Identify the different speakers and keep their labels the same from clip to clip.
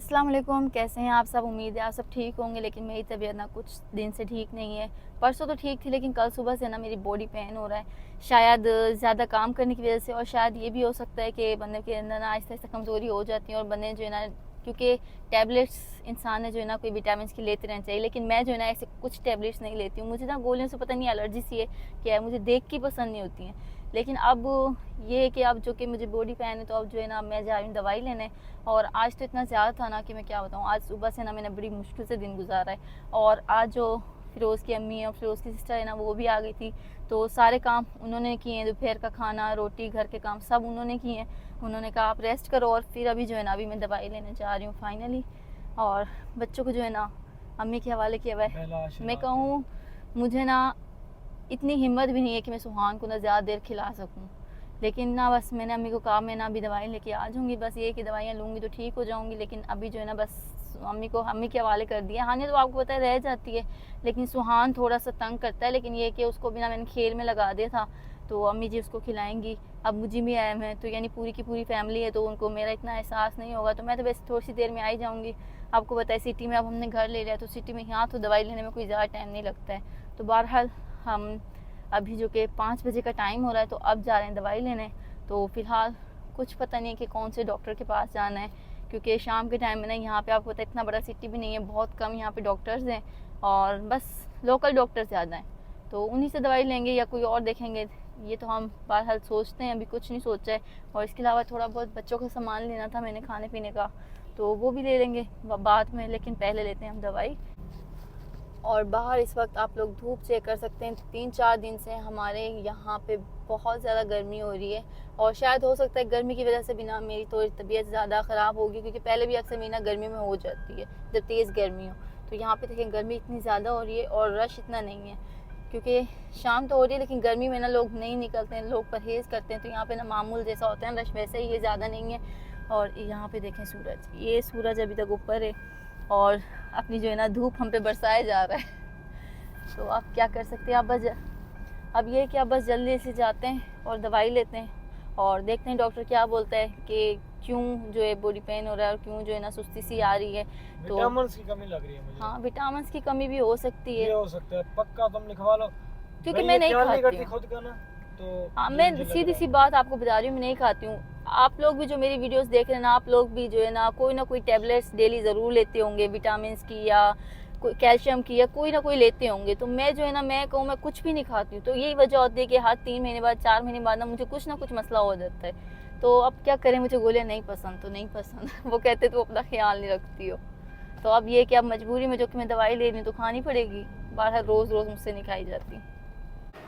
Speaker 1: अस्सलाम वालेकुम, कैसे हैं आप सब। उम्मीद है आप सब ठीक होंगे, लेकिन मेरी तबीयत ना कुछ दिन से ठीक नहीं है। परसों तो ठीक थी, लेकिन कल सुबह से ना मेरी बॉडी पेन हो रहा है। शायद ज़्यादा काम करने की वजह से, और शायद ये भी हो सकता है कि बंदे के अंदर ना आहिस्ता आहिस्ता कमज़ोरी हो जाती है और बंदे जो है ना, क्योंकि टैबलेट्स इंसान ने जो है ना कोई विटामिन की लेते रहना चाहिए, लेकिन मैं जो है ना ऐसे कुछ टैबलेट्स नहीं लेती हूँ। मुझे ना गोलियों से पता नहीं एलर्जी सी है क्या है, मुझे देख के पसंद नहीं होती हैं। लेकिन अब ये है कि अब जो कि मुझे बॉडी पेन है, तो अब जो है ना मैं जा रही हूँ दवाई लेने। और आज तो इतना ज़्यादा था ना कि मैं क्या बताऊँ। आज सुबह से ना मैंने बड़ी मुश्किल से दिन गुजारा है। और आज जो फ़िरोज़ की अम्मी और फ़िरोज़ की सिस्टर है ना, वो भी आ गई थी। तो सारे काम उन्होंने किए हैं, दोपहर का खाना, रोटी, घर के काम सब उन्होंने किए हैं। उन्होंने कहा आप रेस्ट करो, और फिर अभी जो है ना अभी मैं दवाई लेने जा रही हूँ फाइनली। और बच्चों को जो है ना अम्मी के हवाले किया हुआ है। मैं कहूँ, मुझे ना इतनी हिम्मत भी नहीं है कि मैं सुहान को ना ज़्यादा देर खिला सकूँ, लेकिन ना बस मैंने अम्मी को कहा मैं ना अभी दवाई लेके आ जाऊँगी, बस ये कि दवाइयाँ लूँगी तो ठीक हो जाऊँगी। लेकिन अभी जो है ना बस अम्मी के हवाले कर दिया। हानिया तो आपको पता है रह जाती है, लेकिन सुहान थोड़ा सा तंग करता है। लेकिन ये कि उसको भी ना मैंने खेल में लगा दिया था, तो अम्मी जी उसको खिलाएंगी। अब मुझे भी आए हैं, तो यानी पूरी की पूरी फैमिली है, तो उनको मेरा इतना एहसास नहीं होगा। तो मैं तो वैसे थोड़ी सी देर में आ ही जाऊँगी। आपको पता है सिटी में अब हमने घर ले लिया, तो सिटी में यहाँ तो दवाई लेने में कोई ज़्यादा टाइम नहीं लगता है। तो बहरहाल हम अभी जो कि 5 बजे का टाइम हो रहा है, तो अब जा रहे हैं दवाई लेने। तो फ़िलहाल कुछ पता नहीं है कि कौन से डॉक्टर के पास जाना है, क्योंकि शाम के टाइम में ना यहाँ पे आपको पता है इतना बड़ा सिटी भी नहीं है, बहुत कम यहाँ पे डॉक्टर्स हैं, और बस लोकल डॉक्टर ज़्यादा हैं। तो उन्हीं से दवाई लेंगे या कोई और देखेंगे, ये तो हम बहरहाल सोचते हैं। अभी कुछ नहीं सोचा है। और इसके अलावा थोड़ा बहुत बच्चों का सामान लेना था मैंने, खाने पीने का, तो वो भी ले लेंगे बाद में, लेकिन पहले लेते हैं हम दवाई। और बाहर इस वक्त आप लोग धूप चेक कर सकते हैं। 3-4 दिन से हमारे यहाँ पे बहुत ज़्यादा गर्मी हो रही है, और शायद हो सकता है गर्मी की वजह से भी ना मेरी थोड़ी तबीयत ज़्यादा ख़राब होगी, क्योंकि पहले भी अक्सर मेरी ना गर्मी में हो जाती है जब तेज़ गर्मी हो। तो यहाँ पे देखें गर्मी इतनी ज़्यादा हो रही है और रश इतना नहीं है, क्योंकि शाम तो हो रही है, लेकिन गर्मी में ना लोग नहीं निकलते हैं, लोग परहेज़ करते हैं। तो यहाँ पे ना मामूल जैसा होता है रश, वैसे ही ये ज़्यादा नहीं है। और यहाँ पे देखें सूरज, ये सूरज अभी तक ऊपर है और अपनी जो है ना धूप हम पे बरसाया जा रहा है। तो आप क्या कर सकते हैं। आप बस अब ये कि आप बस जल्दी से जाते हैं और दवाई लेते हैं, और देखते हैं डॉक्टर क्या बोलता है कि क्यों जो है बॉडी पेन हो रहा है, और क्यों जो है ना सुस्ती सी आ रही है। तो
Speaker 2: विटामिन्स की कमी लग रही है मुझे।
Speaker 1: हाँ, विटामिन की कमी भी हो सकती
Speaker 2: ये
Speaker 1: है,
Speaker 2: हो सकता है, पक्का तुम लिखवा लो।
Speaker 1: क्योंकि मैं
Speaker 2: ये
Speaker 1: नहीं
Speaker 2: ख्याल नहीं
Speaker 1: खाती
Speaker 2: करती
Speaker 1: हूँ।
Speaker 2: खुद का ना, तो
Speaker 1: हाँ,
Speaker 2: ये
Speaker 1: मैं
Speaker 2: मुझे लग
Speaker 1: सीधी
Speaker 2: रहा
Speaker 1: सी
Speaker 2: है।
Speaker 1: बात आपको बता रही हूँ, मैं नहीं खाती हूँ। आप लोग भी जो मेरी वीडियोस देख रहे हैं ना, आप लोग भी जो है ना कोई टैबलेट्स डेली ज़रूर लेते होंगे, विटामिन की या कोई कैल्शियम की, या कोई ना कोई लेते होंगे। तो मैं जो है ना, मैं कहूँ मैं कुछ भी नहीं खाती हूँ। तो यही वजह होती है कि हर 3 महीने बाद, 4 महीने बाद ना मुझे कुछ ना कुछ मसला हो जाता है। तो अब क्या करें, मुझे गोलियाँ नहीं पसंद तो नहीं पसंद वो कहते तो अपना ख्याल नहीं रखती हो। तो अब ये कि अब मजबूरी में जो कि मैं दवाई ले रही हूँ तो खानी पड़ेगी, बाहर रोज़ रोज़ मुझसे नहीं खाई जाती।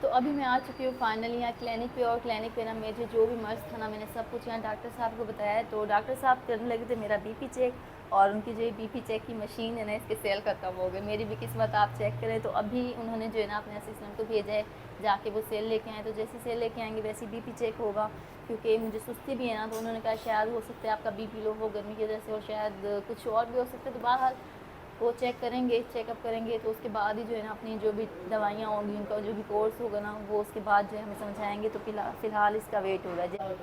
Speaker 1: तो अभी मैं आ चुकी हूँ फाइनली यहाँ क्लिनिक पे, और क्लिनिक पे ना मुझे जो भी मर्ज़ था ना, मैंने सब कुछ यहाँ डॉक्टर साहब को बताया है। तो डॉक्टर साहब करने लगे थे मेरा बीपी चेक, और उनकी जो बीपी चेक की मशीन है ना, इसके सेल ख़त्म हो गए। मेरी भी किस्मत आप चेक करें। तो अभी उन्होंने जो है ना अपने असिस्टेंट को भेजा है, जाके वो सेल लेके आए। तो जैसे सेल लेके आएंगे वैसे बीपी चेक होगा, क्योंकि मुझे सुस्ती भी है ना। तो उन्होंने कहा शायद हो सकता है आपका बीपी लो हो गर्मी की वजह से, और शायद कुछ और भी हो सकता है। तो बहरहाल वो चेक करेंगे, चेकअप करेंगे, तो उसके बाद ही जो है ना अपनी जो भी दवाइयाँ होंगी, उनका जो भी कोर्स होगा ना, वो उसके बाद जो है हमें समझाएंगे। तो फ़िलहाल इसका वेट हो रहा है।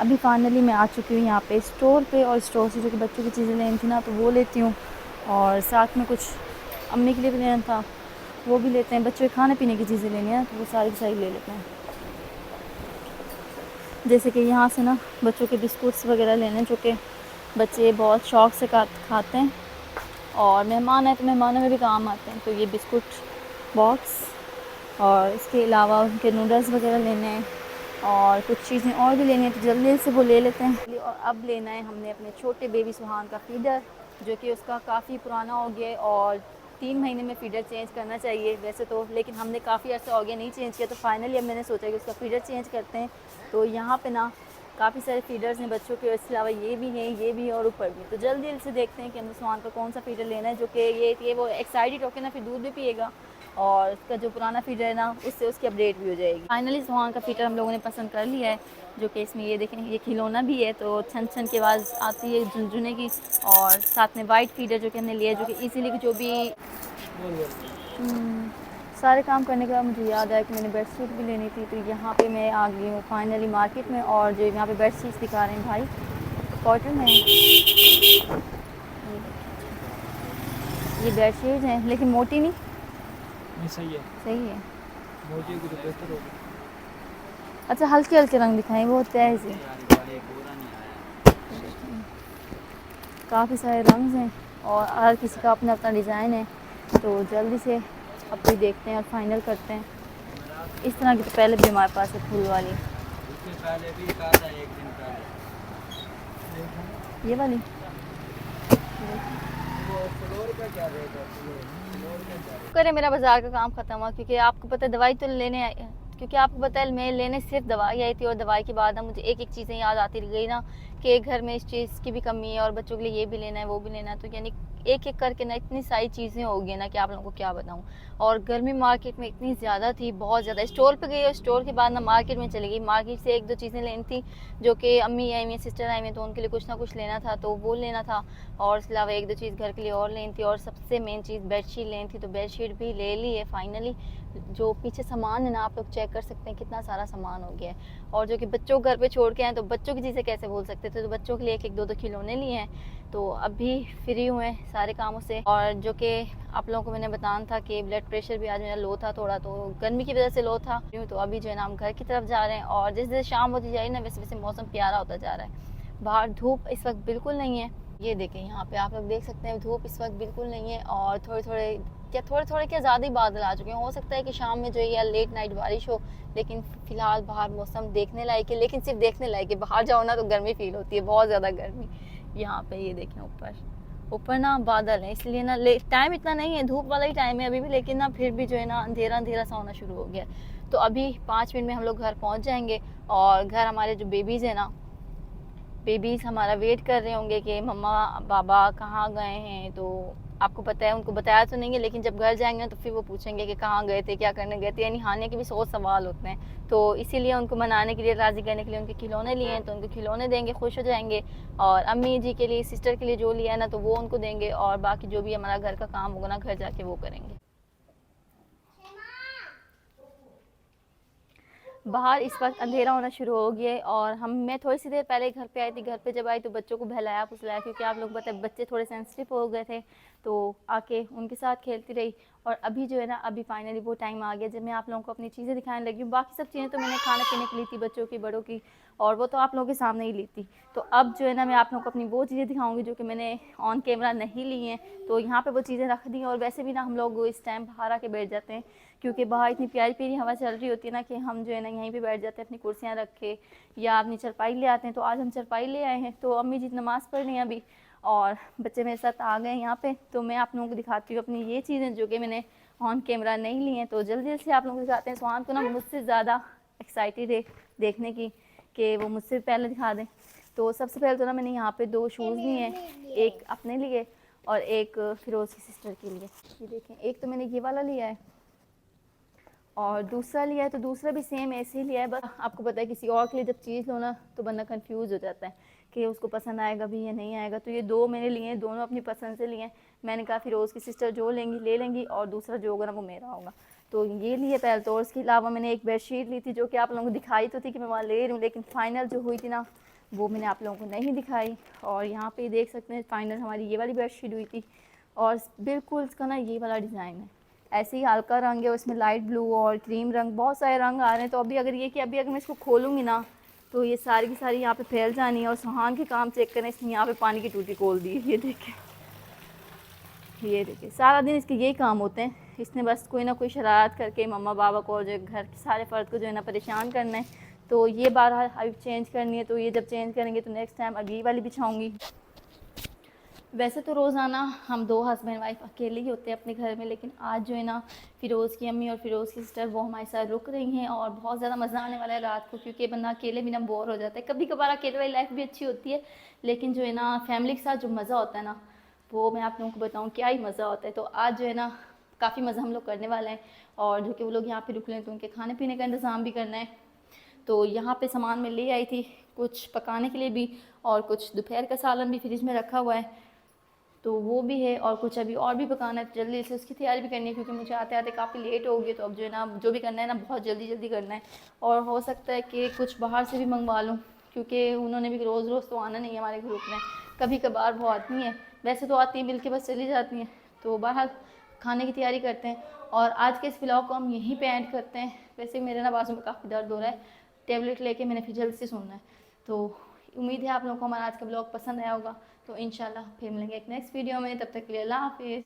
Speaker 1: अभी फाइनली मैं आ चुकी हूँ यहाँ पे स्टोर पे, और स्टोर से जो कि बच्चों की चीज़ें लेनी थी ना, तो वो लेती हूँ, और साथ में कुछ अम्मी के लिए भी लेना था, वो भी लेते हैं। बच्चों के खाने पीने की चीज़ें लेनी है, तो वो सारी की सारी ले लेते हैं। जैसे कि यहाँ से ना बच्चों के बिस्कुट्स वगैरह लेने, जो कि बच्चे बहुत शौक़ से खाते हैं, और मेहमान आए तो मेहमानों में भी काम आते हैं। तो ये बिस्कुट बॉक्स, और इसके अलावा उनके नूडल्स वगैरह लेने हैं, और कुछ चीज़ें और भी लेनी है, तो जल्दी से वो ले लेते हैं। और अब लेना है हमने अपने छोटे बेबी सुहान का फ़ीडर, जो कि उसका काफ़ी पुराना हो गया, और 3 महीने में फ़ीडर चेंज करना चाहिए वैसे तो, लेकिन हमने काफ़ी अर्सा हो गया नहीं चेंज किया। तो फाइनली अब मैंने सोचा कि उसका फ़ीडर चेंज करते हैं। तो यहाँ पे ना काफ़ी सारे फ़ीडर्स हैं बच्चों के, इसके अलावा ये भी हैं और ऊपर भी। तो जल्दी से देखते हैं कि हमें सुहान का कौन सा फ़ीडर लेना है, जो कि ये वो एक्साइटेड होकर ना फिर दूध भी पिएगा, और उसका जो पुराना फ़ीडर है ना, उससे उसकी अपडेट भी हो जाएगी। फाइनली सुहान का फ़ीडर हम लोगों ने पसंद कर लिया है, जो कि इसमें ये देखें ये खिलौना भी है, तो छन छन की आवाज़ आती है झुनझुने की। और साथ में वाइट फ़ीडर जो कि हमने लिया है, जो कि इजीली जो भी सारे काम करने के बाद मुझे याद आया कि मैंने बेडशीट भी लेनी थी, तो यहाँ पे मैं आ गई हूँ फाइनली मार्केट में। और जो यहाँ पे बेडशीट्स दिखा रहे हैं भाई, कॉटन में ये बेडशीट हैं, लेकिन मोटी नहीं।
Speaker 2: नहीं सही है,
Speaker 1: सही है।
Speaker 2: मोटी की तो बेहतर होगी।
Speaker 1: अच्छा, हल्के हल्के रंग दिखाएं, वो तेज़ है। काफ़ी सारे रंग हैं और हर किसी का अपना अपना डिज़ाइन है। तो जल्दी से अब भी देखते हैं और फाइनल करते हैं। इस तरह की तो पहले भी हमारे पास है फूल वाली,
Speaker 2: इससे पहले भी कहा था एक दिन पहले।
Speaker 1: ये वाली।
Speaker 2: वो फ्लोर पे क्या रेट है? फ्लोर पे क्या रेट?
Speaker 1: करे मेरा बाजार का काम खत्म हुआ, क्योंकि आपको पता है दवाई तो लेने आई, क्योंकि आपको पता है मैं लेने सिर्फ दवाई आई थी। और दवाई के बाद ना मुझे एक एक चीज़ें याद आती रह गई ना कि घर में इस चीज़ की भी कमी है और बच्चों के लिए ये भी लेना है, वो भी लेना है। तो यानी एक एक करके ना इतनी सारी चीज़ें हो गई ना कि आप लोगों को क्या बताऊँ। और गर्मी मार्केट में इतनी ज़्यादा थी, बहुत ज़्यादा। स्टोर पे गई और स्टोर के बाद ना मार्केट में चली गई। मार्केट से एक दो चीज़ें लेनी थी, जो कि अम्मी आई हुई, सिस्टर आई हुई, तो उनके लिए कुछ ना कुछ लेना था, तो वो लेना था। और इसके अलावा एक दो चीज़ घर के लिए और लेनी थी, और सबसे मेन चीज़ बेडशीट लेनी थी। तो बेडशीट भी ले ली है फाइनली। जो पीछे सामान है ना, आप लोग चेक कर सकते हैं कितना सारा सामान हो गया है। और जो कि बच्चों को घर पे छोड़ के आए, तो बच्चों की चीज़ें कैसे भूल सकते थे। तो बच्चों के लिए एक एक दो दो खिलौने लिए हैं। तो अभी फ्री हुए हैं सारे कामों से। और जो कि आप लोगों को मैंने बताना था कि ब्लड प्रेशर भी आज मेरा लो था थोड़ा, तो गर्मी की वजह से लो था। तो अभी जो है ना हम घर की तरफ जा रहे हैं। और जैसे जैसे शाम होती जा रही है ना, वैसे वैसे मौसम प्यारा होता जा रहा है। बाहर धूप इस वक्त बिल्कुल नहीं है। ये देखें, यहाँ पे आप लोग देख सकते हैं धूप इस वक्त बिल्कुल नहीं है। और थोड़े थोड़े क्या ज़्यादा ही बादल आ चुके हैं। हो सकता है कि शाम में जो है या लेट नाइट बारिश हो, लेकिन फ़िलहाल बाहर मौसम देखने लायक है। लेकिन सिर्फ देखने लायक है, बाहर जाओ ना तो गर्मी फील होती है, बहुत ज़्यादा गर्मी। यहाँ पे ये देखें ऊपर ना बादल है, इसलिए ना टाइम इतना नहीं है, धूप वाला ही टाइम है अभी भी, लेकिन ना फिर भी जो है ना अंधेरा अंधेरा सा होना शुरू हो गया। तो अभी 5 मिनट में हम लोग घर पहुँच जाएंगे। और घर हमारे जो बेबीज़ हैं ना, बेबीज़ हमारा वेट कर रहे होंगे कि मम्मा बाबा कहाँ गए हैं। तो आपको पता है, उनको बताया तो नहीं है, लेकिन जब घर जाएंगे तो फिर वो पूछेंगे कि कहाँ गए थे, क्या करने गए थे। यानी हाने के भी 100 सवाल होते हैं। तो इसीलिए उनको मनाने के लिए, राज़ी करने के लिए उनके खिलौने लिए हैं, तो उनको खिलौने देंगे, खुश हो जाएंगे। और अम्मी जी के लिए, सिस्टर के लिए जो लिया है ना, तो वो उनको देंगे। और बाकी जो भी हमारा घर का काम होगा ना, घर जाके वो करेंगे। बाहर इस वक्त अंधेरा होना शुरू हो गया है। और मैं थोड़ी सी देर पहले घर पे आई थी। घर पे जब आई तो बच्चों को बहलाया फुसलाया, क्योंकि आप लोग पता है बच्चे थोड़े सेंसिटिव हो गए थे। तो आके उनके साथ खेलती रही। और अभी जो है ना, अभी फाइनली वो टाइम आ गया जब मैं आप लोगों को अपनी चीज़ें दिखाने लगी हूँ। बाकी सब चीज़ें तो मैंने खाने पीने की ली थी, बच्चों की, बड़ों की, और वो तो आप लोगों के सामने ही ली थी। तो अब जो है ना, मैं आप लोगों को अपनी वो चीज़ें दिखाऊंगी जो कि मैंने ऑन कैमरा नहीं ली हैं। तो यहाँ पे वो चीज़ें रख दी। और वैसे भी ना हम लोग इस टाइम बाहर आके बैठ जाते हैं, क्योंकि बाहर इतनी प्यारी प्यारी हवा चल रही होती है ना, कि हम जो है ना यहीं पे बैठ जाते हैं अपनी कुर्सियाँ रख के, या अपनी चारपाई ले आते हैं। तो आज हम चारपाई ले आए हैं। तो अम्मी जी नमाज़ पढ़ रही हैं अभी, और बच्चे मेरे साथ आ गए हैं यहाँ पे। तो मैं आप लोगों को दिखाती हूँ अपनी ये चीज़ें जो कि मैंने ऑन कैमरा नहीं ली हैं। तो जल्दी से आप लोगों को दिखाते हैं। सुहान को ना मुझसे ज़्यादा एक्साइटेड है देखने की, कि वो मुझसे पहले दिखा दें। तो सबसे पहले तो ना मैंने यहाँ पे 2 शूज़ लिए हैं, एक अपने लिए और एक फिरोज़ की सिस्टर के लिए। ये देखें, एक तो मैंने ये वाला लिया है और दूसरा लिया है। तो दूसरा भी सेम ऐसे ही लिया है। बस आपको पता है किसी और के लिए जब चीज़ लो ना, तो बंदा कंफ्यूज हो जाता है कि उसको पसंद आएगा भी या नहीं आएगा। तो ये 2 मैंने लिए हैं, दोनों अपनी पसंद से लिए हैं। मैंने कहा फिरोज़ की सिस्टर जो लेंगी ले लेंगी, और दूसरा जो होगा ना वो मेरा होगा। तो ये लिए पहले तो। और इसके अलावा मैंने एक बेडशीट ली थी, जो कि आप लोगों को दिखाई तो थी कि मैं वहाँ ले रही हूँ, लेकिन फ़ाइनल जो हुई थी ना, वो मैंने आप लोगों को नहीं दिखाई। और यहाँ पे देख सकते हैं फ़ाइनल हमारी ये वाली बेडशीट हुई थी। और बिल्कुल इसका ना ये वाला डिज़ाइन है, ऐसे ही हल्का रंग है, उसमें लाइट ब्लू और क्रीम रंग, बहुत सारे रंग आ रहे हैं। तो अभी अगर मैं इसको खोलूँगी ना, तो ये सारी की सारी यहाँ पे फैल जानी है। और सुहान के काम चेक करें, इसने यहाँ पे पानी की टूटी खोल दी। ये देखें, सारा दिन इसके यही काम होते हैं। इसने बस कोई ना कोई शरारत करके मम्मा बाबा को, जो घर के सारे फ़र्द को जो है ना परेशान करना है। तो ये बार अभी चेंज करनी है। तो ये जब चेंज करेंगे तो नेक्स्ट टाइम अभी वाली बिछाऊँगी। वैसे तो रोज़ाना हम 2 हस्बैंड वाइफ अकेले ही होते हैं अपने घर में, लेकिन आज जो है ना, फ़िरोज़ की अम्मी और फ़िरोज़ की सिस्टर वो हमारे साथ रुक रही हैं। और बहुत ज़्यादा मज़ा आने वाला है रात को, क्योंकि बंदा अकेले भी ना बोर हो जाता है। कभी कभार अकेले वाली लाइफ भी अच्छी होती है, लेकिन जो है ना फैमिली के साथ जो मज़ा होता है ना, वो मैं आप लोगों को बताऊँ क्या ही मज़ा होता है। तो आज जो है ना काफ़ी मज़ा हम लोग करने वाले हैं। और जो कि वो लोग यहाँ पर रुक रहे हैं, तो उनके खाने पीने का इंतज़ाम भी करना है। तो यहाँ पे सामान मैं ले आई थी, कुछ पकाने के लिए भी, और कुछ दोपहर का सालन भी फ्रिज में रखा हुआ है। तो वो भी है, और कुछ अभी और भी पकाना है, तो जल्दी से उसकी तैयारी भी करनी है क्योंकि मुझे आते आते काफ़ी लेट हो गई। तो अब जो है ना, जो भी करना है ना, बहुत जल्दी जल्दी करना है। और हो सकता है कि कुछ बाहर से भी मंगवा लूँ, क्योंकि उन्होंने भी रोज़ रोज़ तो आना नहीं है हमारे ग्रुप में, कभी कभार वो आती हैं, वैसे तो आती हैं मिल के बस चली जाती हैं। तो बाहर खाने की तैयारी करते हैं, और आज के इस व्लॉग को हम यहीं पे एंड करते हैं। वैसे मेरे ना बाजू में काफ़ी दर्द हो रहा है, टेबलेट लेके मैंने फिर जल्द से सोना है। तो उम्मीद है आप लोगों को हमारा आज का व्लॉग पसंद आया होगा। तो इंशाल्लाह फिर मिलेंगे एक नेक्स्ट वीडियो में, तब तक के लिए अल्लाह हाफिज़।